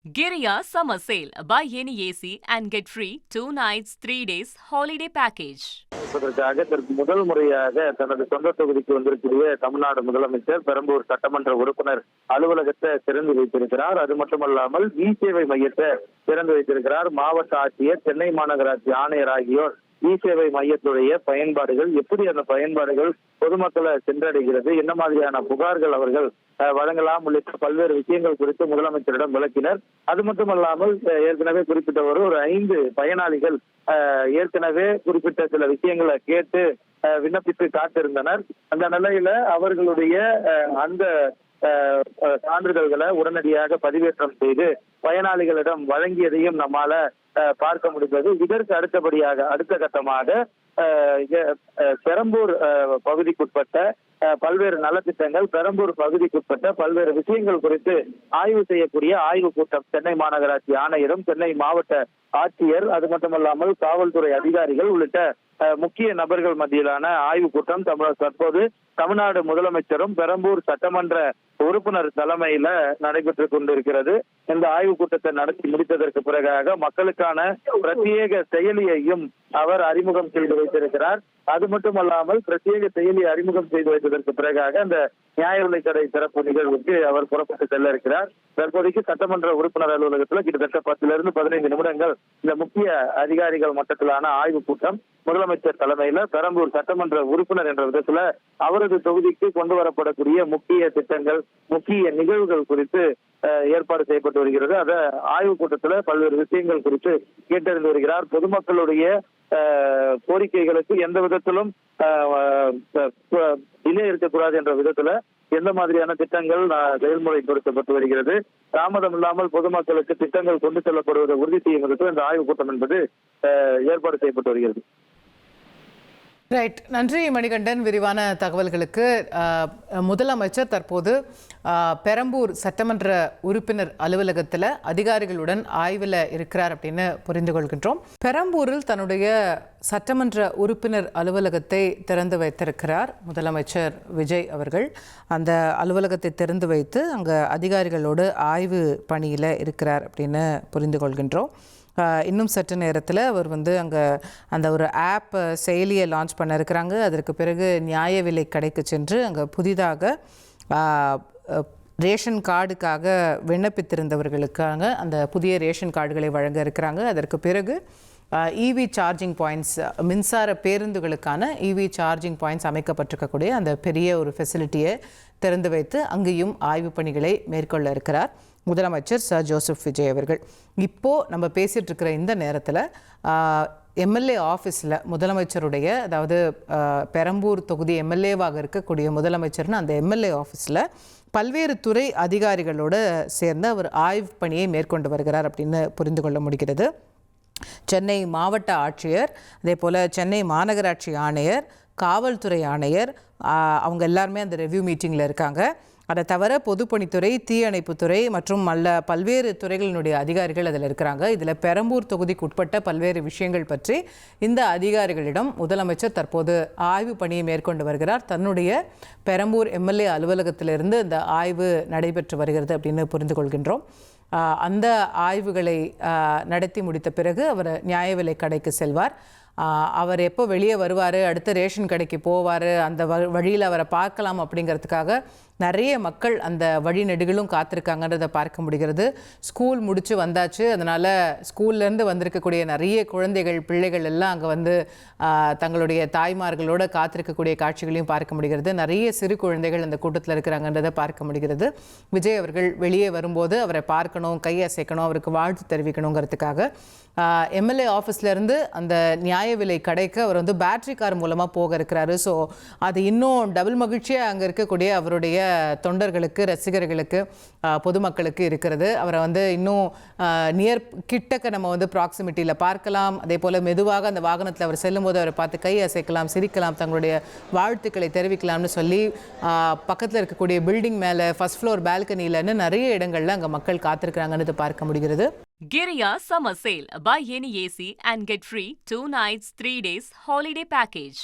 Giriya Summer Sale. Buy any AC and get free 2 nights, 3 days holiday package. இதற்காக முதல் முறையாக தனது சொந்த தொகுதிக்கு வந்திருக்கிற தமிழ்நாடு முதலமைச்சர் பெரம்பூர் சட்டமன்ற உறுப்பினர் அலுவலகத்தை திறந்து வைத்திருக்கிறார். அது மட்டுமல்லாமல் சேவை மையத்தை திறந்து வைத்திருக்கிறார். மாவட்ட ஆட்சியர், சென்னை மாநகராட்சி ஆணையர் ஆகியோர் சேவை மையத்துடைய பயன்பாடுகள் எப்படி, அந்த பயன்பாடுகள் பொதுமக்களை சென்றடைகிறது, என்ன மாதிரியான புகார்கள் அவர்கள் வழங்கலாம் உள்ளிட்ட பல்வேறு விஷயங்கள் குறித்து முதலமைச்சரிடம் விளக்கினர். அது மட்டுமல்லாமல் ஏற்கனவே குறிப்பிட்ட ஒரு 5 பயனாளிகள் ஏற்கனவே குறிப்பிட்ட சில விஷயங்களை கேட்டு விண்ணப்பித்து காத்திருந்தனர். அந்த நிலையில அவர்களுடைய அந்த சான்றிதழ்களை உடனடியாக பதிவேற்றம் செய்து பயனாளிகளிடம் வழங்கியதையும் நம்மால பார்க்க முடிந்தது. இதற்கு அடுத்த கட்டமாக பெரம்பூர் பகுதிக்குட்பட்ட பல்வேறு நலத்திட்டங்கள், பெரம்பூர் பகுதிக்குட்பட்ட பல்வேறு விஷயங்கள் குறித்து ஆய்வு செய்யக்கூடிய ஆய்வு கூட்டம் சென்னை மாநகராட்சி ஆணையரும், சென்னை மாவட்ட ஆட்சியர், அது மட்டுமல்லாமல் காவல்துறை அதிகாரிகள் உள்ளிட்ட முக்கிய நபர்கள் மத்தியிலான ஆய்வு கூட்டம் தற்போது தமிழ்நாடு முதலமைச்சரும் பெரம்பூர் சட்டமன்ற உறுப்பினர் தலைமையில நடைபெற்றுக் கொண்டிருக்கிறது. இந்த ஆய்வு கூட்டத்தை நடத்தி முடித்ததற்கு பிறகாக மக்களுக்கான பிரத்யேக செயலியையும் அவர் அறிமுகம் செய்து வைத்திருக்கிறார். அது மட்டுமல்லாமல் பிரத்யேக செயலி அறிமுகம் செய்து வைத்ததற்கு பிறகாக அந்த நியாய விலைக்கடை சிறப்பு நிகழ்வுக்கு அவர் புறப்பட்டு செல்ல இருக்கிறார். தற்போதைக்கு சட்டமன்ற உறுப்பினர் அலுவலகத்தில் கிட்டத்தட்ட 10 to 15 நிமிடங்கள் இந்த முக்கிய அதிகாரிகள் மட்டத்திலான ஆய்வு கூட்டம் முதலமைச்சர் தலைமையில பெரம்பூர் சட்டமன்ற உறுப்பினர் என்ற விதத்துல அவரது தொகுதிக்கு கொண்டு வரப்படக்கூடிய முக்கிய திட்டங்கள், முக்கிய நிகழ்வுகள் குறித்து ஏற்பாடு செய்யப்பட்டு வருகிறது. அத ஆய்வு கூட்டத்துல பல்வேறு விஷயங்கள் குறித்து கேட்டறிந்து வருகிறார். பொதுமக்களுடைய கோரிக்கைகளுக்கு எந்த விதத்திலும் டிலே இருக்கக்கூடாது என்ற விதத்துல எந்த மாதிரியான திட்டங்கள் செயல்முறைப்படுத்தப்பட்டு வருகிறது, தாமதம் இல்லாமல் பொதுமக்களுக்கு திட்டங்கள் கொண்டு செல்லப்படுவதை உறுதி செய்யும் விதத்தில் இந்த ஆய்வுக் கூட்டம் என்பது ஏற்பாடு செய்யப்பட்டு வருகிறது. ரைட், நன்றி மணிகண்டன், விரிவான தகவல்களுக்கு. முதலமைச்சர் தற்போது பெரம்பூர் சட்டமன்ற உறுப்பினர் அலுவலகத்தில் அதிகாரிகளுடன் ஆய்வில் இருக்கிறார் அப்படின்னு புரிந்து கொள்கின்றோம். பெரம்பூரில் தன்னுடைய சட்டமன்ற உறுப்பினர் அலுவலகத்தை திறந்து வைத்திருக்கிறார் முதலமைச்சர் விஜய் அவர்கள். அந்த அலுவலகத்தை திறந்து வைத்து அங்கே அதிகாரிகளோடு ஆய்வு பணியில் இருக்கிறார் அப்படின்னு புரிந்து கொள்கின்றோம். இன்னும் சற்று நேரத்தில் அவர் அங்கே அந்த ஒரு ஆப் செயலியை லான்ச் பண்ண இருக்கிறாங்க. அதற்கு பிறகு நியாய விலை கடைக்கு சென்று அங்கே புதிதாக ரேஷன் கார்டுக்காக விண்ணப்பித்திருந்தவர்களுக்காக அந்த புதிய ரேஷன் கார்டுகளை வழங்க இருக்கிறாங்க. அதற்கு பிறகு இவி சார்ஜிங் பாயிண்ட்ஸ், மின்சார பேருந்துகளுக்கான இவி சார்ஜிங் பாயிண்ட்ஸ் அமைக்கப்பட்டிருக்கக்கூடிய அந்த பெரிய ஒரு ஃபெசிலிட்டியை திறந்து வைத்து அங்கேயும் ஆய்வு பணிகளை மேற்கொள்ள இருக்கிறார் முதலமைச்சர் சர் ஜோசப் விஜய் அவர்கள். இப்போது நம்ம பேசிகிட்டு இருக்கிற இந்த நேரத்தில் எம்எல்ஏ ஆஃபீஸில் முதலமைச்சருடைய, அதாவது பெரம்பூர் தொகுதி எம்எல்ஏவாக இருக்கக்கூடிய முதலமைச்சர்னு அந்த எம்எல்ஏ ஆஃபீஸில் பல்வேறு துறை அதிகாரிகளோடு சேர்ந்து அவர் ஆய்வு பணியை மேற்கொண்டு வருகிறார் அப்படின்னு புரிந்து கொள்ள முடிகிறது. சென்னை மாவட்ட ஆட்சியர், அதே போல் சென்னை மாநகராட்சி ஆணையர், காவல்துறை ஆணையர், அவங்க எல்லாருமே அந்த ரெவ்யூ மீட்டிங்கில் இருக்காங்க. அதை தவிர பொதுப்பணித்துறை, தீயணைப்புத்துறை மற்றும் பல்வேறு துறைகளினுடைய அதிகாரிகள் அதில் இருக்கிறாங்க. இதில் பெரம்பூர் தொகுதிக்கு உட்பட்ட பல்வேறு விஷயங்கள் பற்றி இந்த அதிகாரிகளிடம் முதலமைச்சர் தற்போது ஆய்வு பணியை மேற்கொண்டு வருகிறார். தன்னுடைய பெரம்பூர் எம்எல்ஏ அலுவலகத்திலிருந்து இந்த ஆய்வு நடைபெற்று வருகிறது அப்படின்னு புரிந்து கொள்கின்றோம். அந்த ஆய்வுகளை நடத்தி முடித்த பிறகு அவர் நியாய விலை கடைக்கு செல்வார். அவர் எப்போ வெளியே வருவார், அடுத்த ரேஷன் கடைக்கு போவார், அந்த வழியில் அவரை பார்க்கலாம் அப்படிங்கிறதுக்காக நிறைய மக்கள் அந்த வழி நெடுகளும் காத்திருக்காங்கன்றதை பார்க்க முடிகிறது. ஸ்கூல் முடித்து வந்தாச்சு, அதனால் ஸ்கூல்லேருந்து வந்திருக்கக்கூடிய நிறைய குழந்தைகள், பிள்ளைகள் எல்லாம் அங்கே தங்களுடைய தாய்மார்களோடு காத்திருக்கக்கூடிய காட்சிகளையும் பார்க்க முடிகிறது. நிறைய சிறு குழந்தைகள் அந்த கூட்டத்தில் இருக்கிறாங்கன்றதை பார்க்க முடிகிறது. விஜய் அவர்கள் வெளியே வரும்போது அவரை பார்க்கணும், கை அசைக்கணும், அவருக்கு வாழ்த்து தெரிவிக்கணுங்கிறதுக்காக எம்எல்ஏ ஆஃபீஸ்லேருந்து அந்த நியாய விலை கடைக்கு அவர் பேட்டரி கார் மூலமாக போக இருக்கிறாரு. ஸோ அது இன்னும் டபுள் மகிழ்ச்சியாக அங்கே இருக்கக்கூடிய அவருடைய தொண்டர்களுக்கு, ரசிகர்களுக்கு, பொதுமக்களுக்கு இருக்கிறது. அவரை இன்னும் கிட்டக்க நம்ம ப்ராக்சிமிட்டியில் பார்க்கலாம். அதே போல் மெதுவாக அந்த வாகனத்தில் அவர் செல்லும்போது அவரை பார்த்து கை அசைக்கலாம், சிரிக்கலாம், தங்களுடைய வாழ்த்துக்களை தெரிவிக்கலாம்னு சொல்லி பக்கத்தில் இருக்கக்கூடிய பில்டிங் மேலே ஃபர்ஸ்ட் ஃப்ளோர் பால்கனியிலன்னு நிறைய இடங்கள்ல அங்கே மக்கள் காத்திருக்கிறாங்கன்னு பார்க்க முடிகிறது. Giriya Summer Sale. Buy any AC and get free 2 nights, 3 days holiday package.